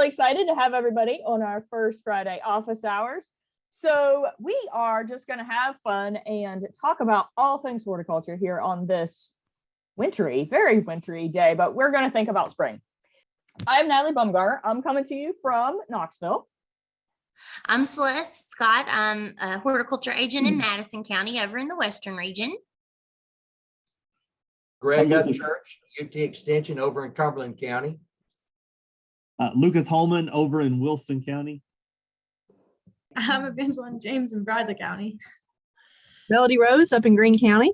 really excited to have everybody on our first Friday office hours. So we are just going to have fun and talk about all things horticulture here on this wintry, very wintry day, but we're going to think about spring. I'm Natalie Bumgarner. I'm coming to you from Knoxville. I'm Celeste Scott. I'm a horticulture agent in Madison County over in the Western region. Gregg Church, UT Extension over in Cumberland County. Lucas Holman over in Wilson County. I'm Evangeline James in Bradley County. Melody Rose up in Greene County.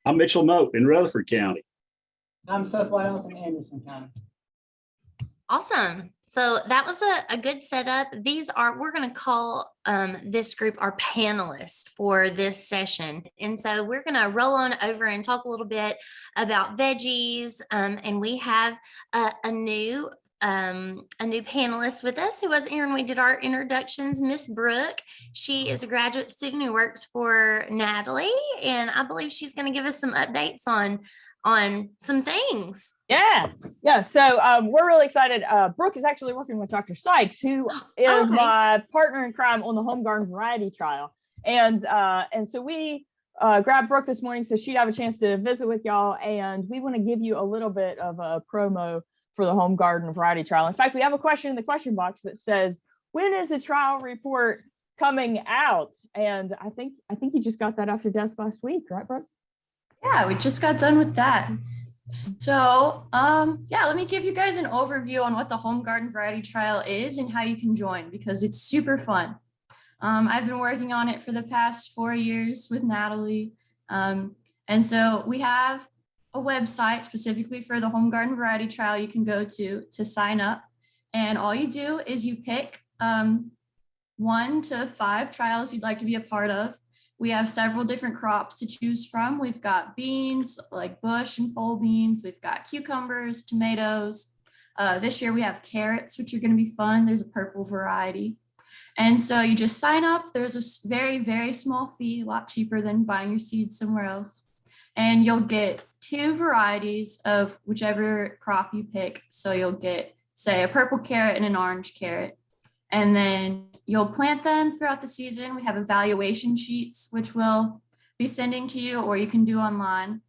I'm Mitchell Moat in Rutherford County. I'm Seth Wiles in Anderson County. Awesome. So that was a good setup. We're going to call this group our panelists for this session. And so we're going to roll on over and talk a little bit about veggies. And we have a new panelist with us who wasn't here when we did our introductions, Miss Brooke. She is a graduate student who works for Natalie, and I believe she's going to give us some updates on some things. Yeah. So we're really excited. Brooke is actually working with Dr. Sykes, who is my partner in crime on the home garden variety trial. And so we grabbed Brooke this morning so she'd have a chance to visit with y'all. And we want to give you a little bit of a promo for the home garden variety trial. In fact, we have a question in the question box that says, when is the trial report coming out? And I think you just got that off your desk last week, right, Brooke? Yeah, we just got done with that. So, let me give you guys an overview on what the home garden variety trial is and how you can join, because it's super fun. I've been working on it for the past 4 years with Natalie. And so we have a website specifically for the home garden variety trial you can go to sign up. And all you do is you pick 1 to 5 trials you'd like to be a part of. We have several different crops to choose from. We've got beans, like bush and pole beans. We've got cucumbers, tomatoes. This year we have carrots, which are going to be fun. There's a purple variety. And so you just sign up. There's a very, very small fee, a lot cheaper than buying your seeds somewhere else. And you'll get 2 varieties of whichever crop you pick. So you'll get, say, a purple carrot and an orange carrot. And then you'll plant them throughout the season. We have evaluation sheets, which we'll be sending to you, or you can do online.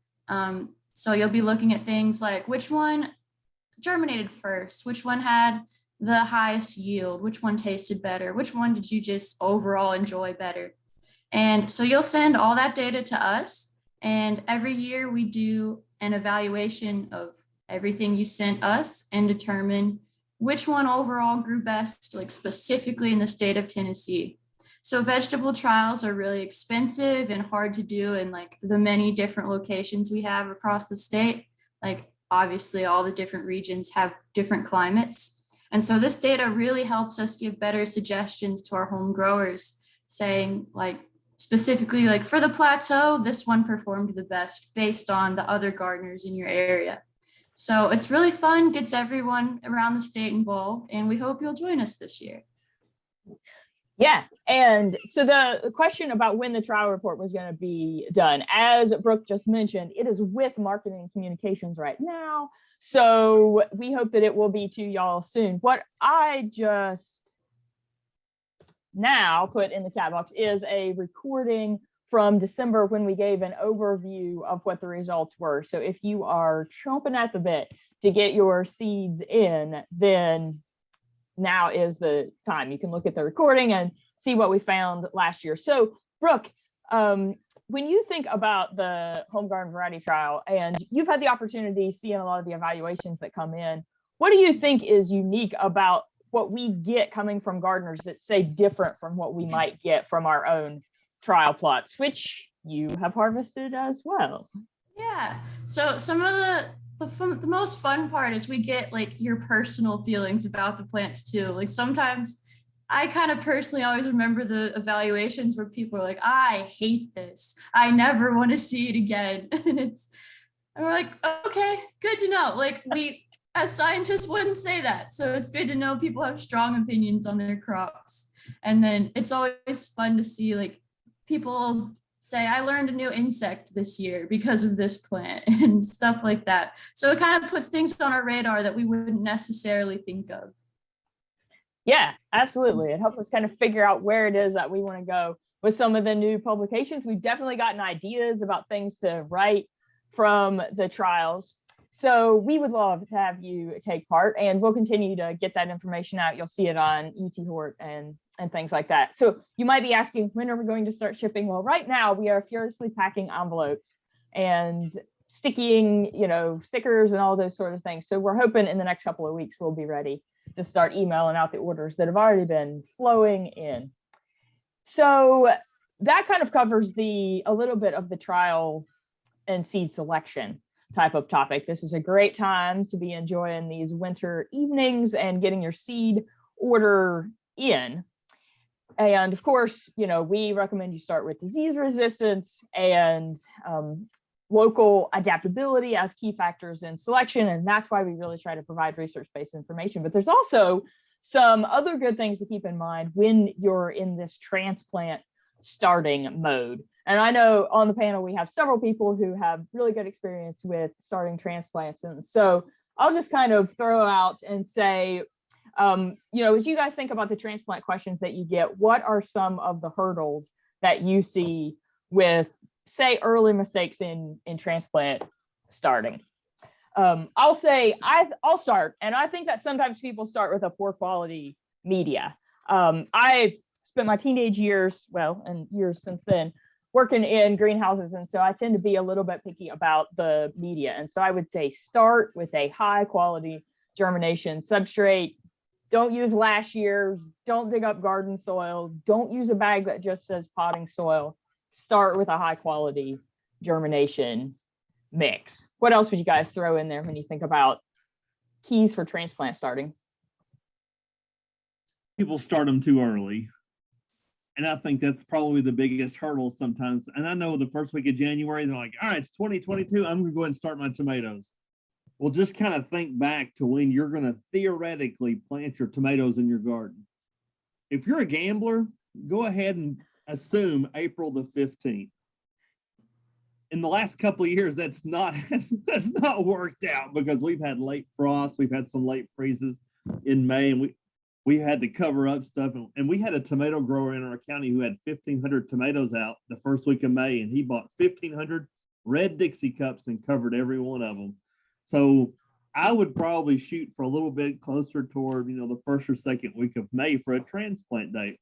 So you'll be looking at things like which one germinated first, which one had the highest yield, which one tasted better, which one did you just overall enjoy better. And so you'll send all that data to us. And every year we do an evaluation of everything you sent us and determine which one overall grew best, like specifically in the state of Tennessee. So vegetable trials are really expensive and hard to do in like the many different locations we have across the state. Like obviously all the different regions have different climates. And so this data really helps us give better suggestions to our home growers, saying like specifically like for the plateau, this one performed the best based on the other gardeners in your area. So it's really fun, gets everyone around the state involved, and we hope you'll join us this year. Yeah, and so the question about when the trial report was going to be done, as Brooke just mentioned, it is with marketing and communications right now. So we hope that it will be to y'all soon. What I just now put in the chat box is a recording from December when we gave an overview of what the results were. So if you are chomping at the bit to get your seeds in, then now is the time. You can look at the recording and see what we found last year. So Brooke, when you think about the home garden variety trial, and you've had the opportunity seeing a lot of the evaluations that come in, what do you think is unique about what we get coming from gardeners that's, say, different from what we might get from our own trial plots, which you have harvested as well? Yeah, so some of the most fun part is we get like your personal feelings about the plants too. Like sometimes I kind of personally always remember the evaluations where people are like, I hate this, I never want to see it again. And we're like, okay, good to know. Like we as scientists wouldn't say that. So it's good to know people have strong opinions on their crops. And then it's always fun to see like people say, I learned a new insect this year because of this plant and stuff like that. So it kind of puts things on our radar that we wouldn't necessarily think of. Yeah, absolutely. It helps us kind of figure out where it is that we want to go with some of the new publications. We've definitely gotten ideas about things to write from the trials. So we would love to have you take part, and we'll continue to get that information out. You'll see it on UT Hort and things like that. So you might be asking, when are we going to start shipping? Well, right now we are furiously packing envelopes and sticking, stickers and all those sort of things. So we're hoping in the next couple of weeks, we'll be ready to start emailing out the orders that have already been flowing in. So that kind of covers a little bit of the trial and seed selection type of topic. This is a great time to be enjoying these winter evenings and getting your seed order in. And of course, we recommend you start with disease resistance and local adaptability as key factors in selection. And that's why we really try to provide research-based information. But there's also some other good things to keep in mind when you're in this transplant starting mode. And I know on the panel, we have several people who have really good experience with starting transplants. And so I'll just kind of throw out and say, as you guys think about the transplant questions that you get, what are some of the hurdles that you see with, say, early mistakes in transplant starting? I'll say I'll start, and I think that sometimes people start with a poor quality media. I spent my teenage years, and years since then, working in greenhouses, and so I tend to be a little bit picky about the media. And so I would say start with a high quality germination substrate. Don't use last year's, don't dig up garden soil, don't use a bag that just says potting soil. Start with a high quality germination mix. What else would you guys throw in there when you think about keys for transplant starting? People start them too early. And I think that's probably the biggest hurdle sometimes. And I know the first week of January, they're like, all right, it's 2022. I'm going to go ahead and start my tomatoes. Well, just kind of think back to when you're going to theoretically plant your tomatoes in your garden. If you're a gambler, go ahead and assume April the 15th. In the last couple of years, that's not worked out because we've had late frost. We've had some late freezes in May, and we had to cover up stuff. And we had a tomato grower in our county who had 1,500 tomatoes out the first week of May, and he bought 1,500 red Dixie cups and covered every one of them. So I would probably shoot for a little bit closer toward, the first or second week of May for a transplant date.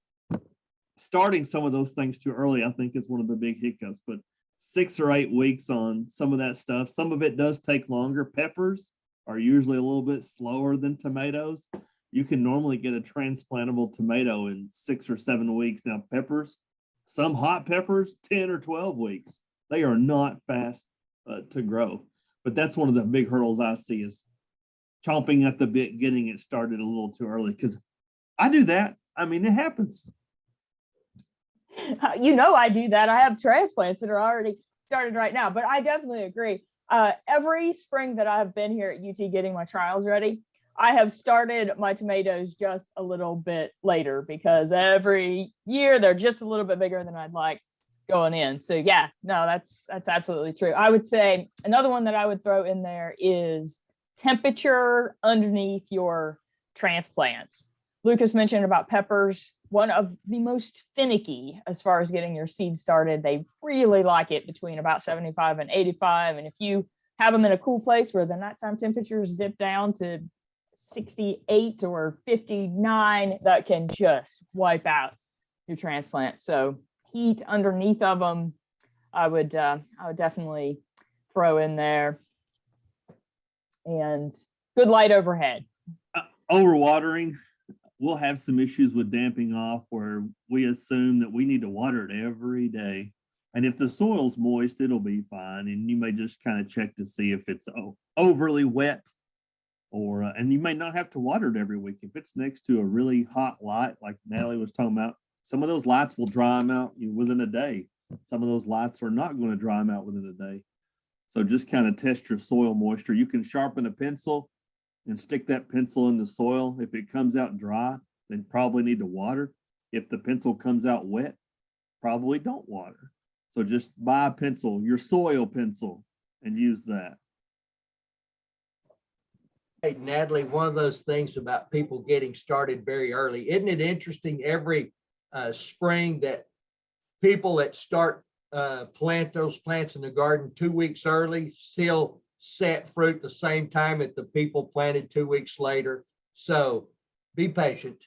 Starting some of those things too early, I think, is one of the big hiccups, but 6 or 8 weeks on some of that stuff. Some of it does take longer. Peppers are usually a little bit slower than tomatoes. You can normally get a transplantable tomato in 6 or 7 weeks. Now, peppers, some hot peppers, 10 or 12 weeks. They are not fast to grow. But that's one of the big hurdles I see is chomping at the bit, getting it started a little too early. Because I do that. I mean, it happens. I do that. I have transplants that are already started right now, but I definitely agree. Every spring that I've been here at UT getting my trials ready, I have started my tomatoes just a little bit later because every year they're just a little bit bigger than I'd like going in. So yeah, no, that's absolutely true. I would say another one that I would throw in there is temperature underneath your transplants. Lucas mentioned about peppers, one of the most finicky as far as getting your seed started. They really like it between about 75 and 85. And if you have them in a cool place where the nighttime temperatures dip down to 68 or 59, that can just wipe out your transplant. So heat underneath of them, I would definitely throw in there, and good light overhead. Overwatering, we'll have some issues with damping off where we assume that we need to water it every day. And if the soil's moist, it'll be fine. And you may just kind of check to see if it's overly wet, or and you may not have to water it every week. If it's next to a really hot light, like Natalie was talking about, some of those lights will dry them out within a day. Some of those lights are not going to dry them out within a day. So just kind of test your soil moisture. You can sharpen a pencil and stick that pencil in the soil. If it comes out dry, then probably need to water. If the pencil comes out wet, probably don't water. So just buy a pencil, your soil pencil, and use that. Hey, Natalie, one of those things about people getting started very early, isn't it interesting every spring that people that start plant those plants in the garden 2 weeks early still set fruit the same time that the people planted 2 weeks later. So be patient.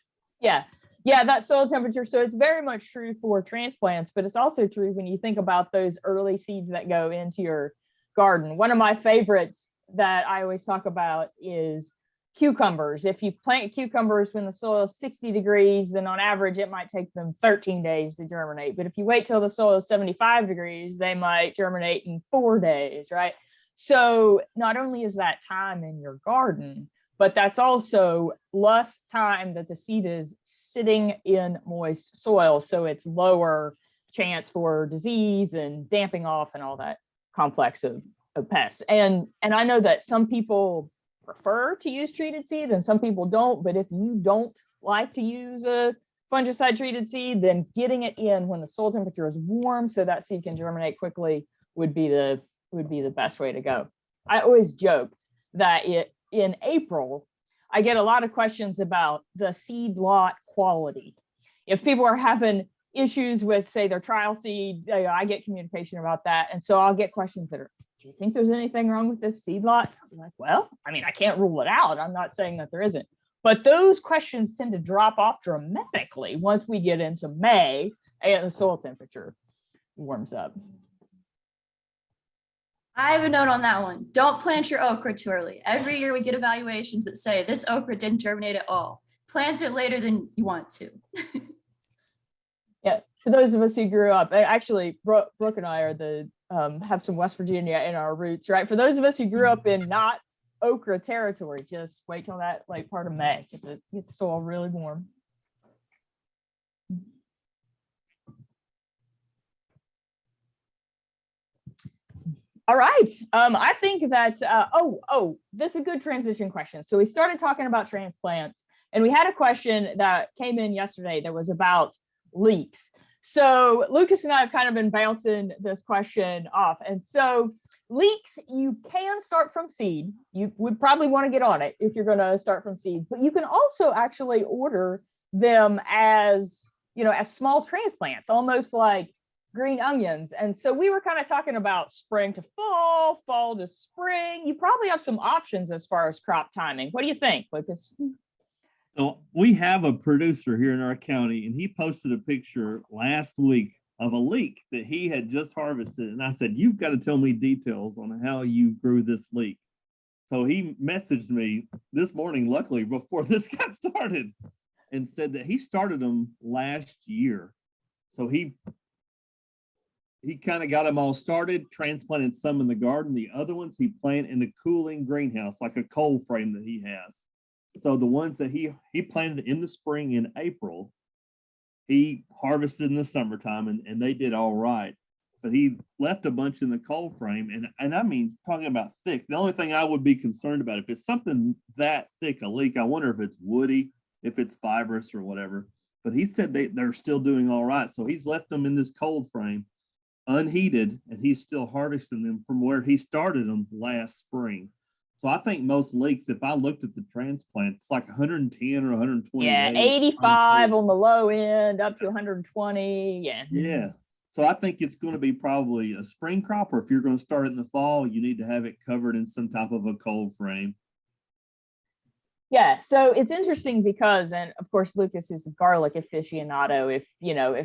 Yeah. Yeah, that soil temperature. So it's very much true for transplants, but it's also true when you think about those early seeds that go into your garden. One of my favorites that I always talk about is cucumbers. If you plant cucumbers when the soil is 60 degrees, then on average, it might take them 13 days to germinate. But if you wait till the soil is 75 degrees, they might germinate in 4 days, right? So not only is that time in your garden, but that's also less time that the seed is sitting in moist soil. So it's lower chance for disease and damping off and all that complex of pests. And I know that some people prefer to use treated seed and some people don't, but if you don't like to use a fungicide treated seed, then getting it in when the soil temperature is warm so that seed can germinate quickly would be the best way to go. I always joke that in April, I get a lot of questions about the seed lot quality. If people are having issues with, say, their trial seed, I get communication about that. And so I'll get questions that are, do you think there's anything wrong with this seed lot? I'm like, well, I mean, I can't rule it out. I'm not saying that there isn't. But those questions tend to drop off dramatically once we get into May and the soil temperature warms up. I have a note on that one. Don't plant your okra too early. Every year we get evaluations that say this okra didn't germinate at all. Plant it later than you want to. Yeah, for those of us who grew up, actually, Brooke and I are have some West Virginia in our roots, right? For those of us who grew up in not okra territory, just wait till that late part of May. Get the soil really warm. All right. I think that, this is a good transition question. So we started talking about transplants and we had a question that came in yesterday that was about leeks. So Lucas and I have kind of been bouncing this question off. And so leeks, you can start from seed. You would probably want to get on it if you're going to start from seed, but you can also actually order them as, as small transplants, almost like green onions. And so we were kind of talking about spring to fall, fall to spring. You probably have some options as far as crop timing. What do you think, Lucas? So we have a producer here in our county, and he posted a picture last week of a leek that he had just harvested. And I said, you've got to tell me details on how you grew this leek. So he messaged me this morning, luckily, before this got started, and said that he started them last year. So he kind of got them all started, transplanted some in the garden. The other ones he planted in a cooling greenhouse, like a cold frame that he has. So the ones that he planted in the spring in April, he harvested in the summertime and they did all right. But he left a bunch in the cold frame. And I mean, talking about thick, the only thing I would be concerned about, if it's something that thick, a leek, I wonder if it's woody, if it's fibrous or whatever. But he said they're still doing all right. So he's left them in this cold frame, unheated, and he's still harvesting them from where he started them last spring. So I think most leeks, if I looked at the transplant, it's like 110 or 120. Yeah, 85 on the low end, up to 120. Yeah. Yeah. So I think it's going to be probably a spring crop, or if you're going to start it in the fall, you need to have it covered in some type of a cold frame. Yeah, so it's interesting because, and of course, Lucas is a garlic aficionado, if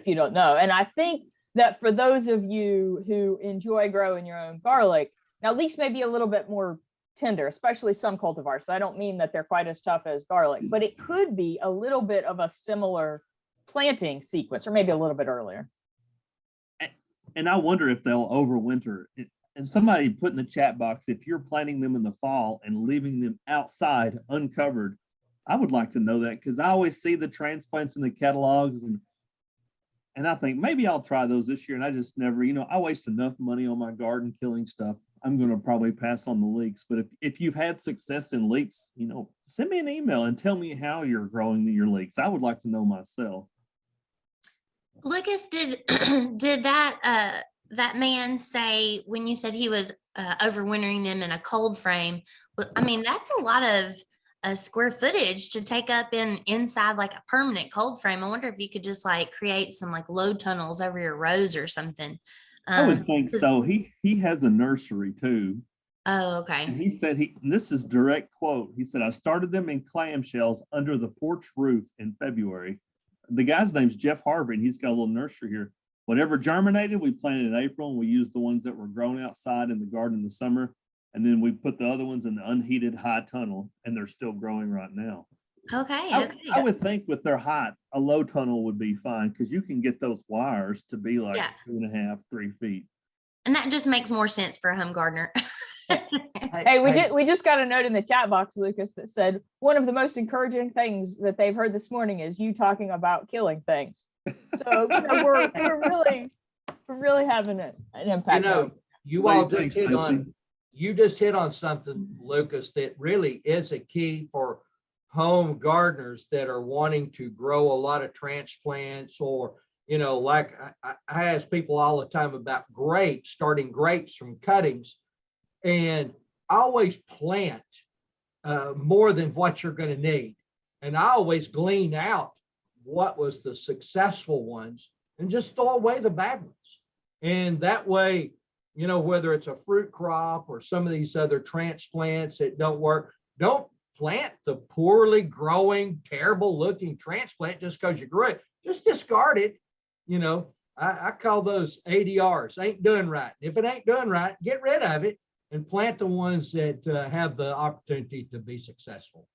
you don't know. And I think that for those of you who enjoy growing your own garlic, now leeks may be a little bit more tender, especially some cultivars. So I don't mean that they're quite as tough as garlic, but it could be a little bit of a similar planting sequence, or maybe a little bit earlier. And I wonder if they'll overwinter. And somebody put in the chat box, if you're planting them in the fall and leaving them outside uncovered, I would like to know that, because I always see the transplants in the catalogs and I think maybe I'll try those this year. And I just never, I waste enough money on my garden killing stuff. I'm going to probably pass on the leeks. But if you've had success in leeks, send me an email and tell me how you're growing your leeks. I would like to know myself. Lucas, did that that man say when you said he was overwintering them in a cold frame? Well, I mean, that's a lot of square footage to take up inside like a permanent cold frame. I wonder if you could just like create some like low tunnels over your rows or something. I would think 'cause- so. He has a nursery too. Oh, And okay. he said and this is direct quote. He said, I started them in clamshells under the porch roof in February. The guy's name's Jeff Harvey, and he's got a little nursery here. Whatever germinated, we planted in April, and we used the ones that were grown outside in the garden in the summer. And then we put the other ones in the unheated high tunnel, and they're still growing right now. Okay. I Okay. would think with their height, a low tunnel would be fine because you can get those wires to be like Yeah. 2.5, 3 feet. And that just makes more sense for a home gardener. Hey, we just got a note in the chat box, Lucas, that said one of the most encouraging things that they've heard this morning is you talking about killing things. So we're really having an impact. You all Thanks, just hit Stacy. you just hit on something, Lucas, that really is a key for home gardeners that are wanting to grow a lot of transplants, or, like I ask people all the time about grapes, starting grapes from cuttings. And I always plant more than what you're going to need. And I always glean out what was the successful ones and just throw away the bad ones. And that way, whether it's a fruit crop or some of these other transplants that don't work, don't plant the poorly growing, terrible looking transplant just because you grew it. Just discard it. I call those ADRs, ain't doing right. If it ain't doing right, get rid of it and plant the ones that have the opportunity to be successful.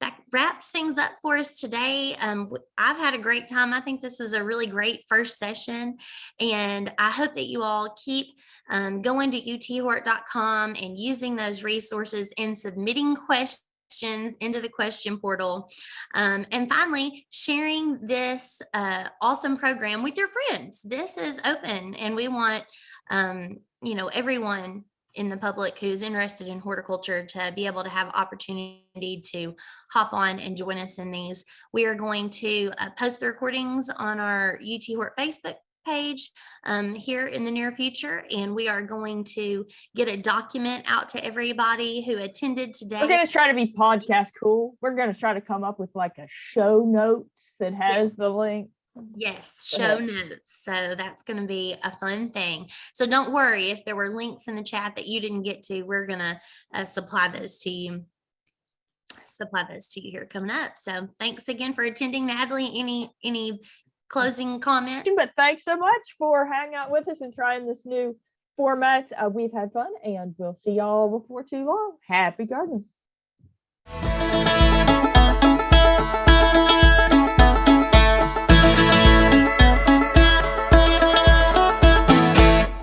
That wraps things up for us today. I've had a great time. I think this is a really great first session, and I hope that you all keep going to uthort.com and using those resources and submitting questions into the question portal. And finally, sharing this awesome program with your friends. This is open, and we want everyone in the public who's interested in horticulture to be able to have opportunity to hop on and join us in these. We are going to post the recordings on our UT Hort Facebook page here in the near future, and we are going to get a document out to everybody who attended today. We're going to try to be podcast cool. We're going to try to come up with like a show notes that has the link. Yes, show notes. So that's going to be a fun thing. So don't worry if there were links in the chat that you didn't get to. We're going to supply those to you. Here coming up. So thanks again for attending. Natalie, any closing comment? But thanks so much for hanging out with us and trying this new format. We've had fun, and we'll see y'all before too long. Happy gardening.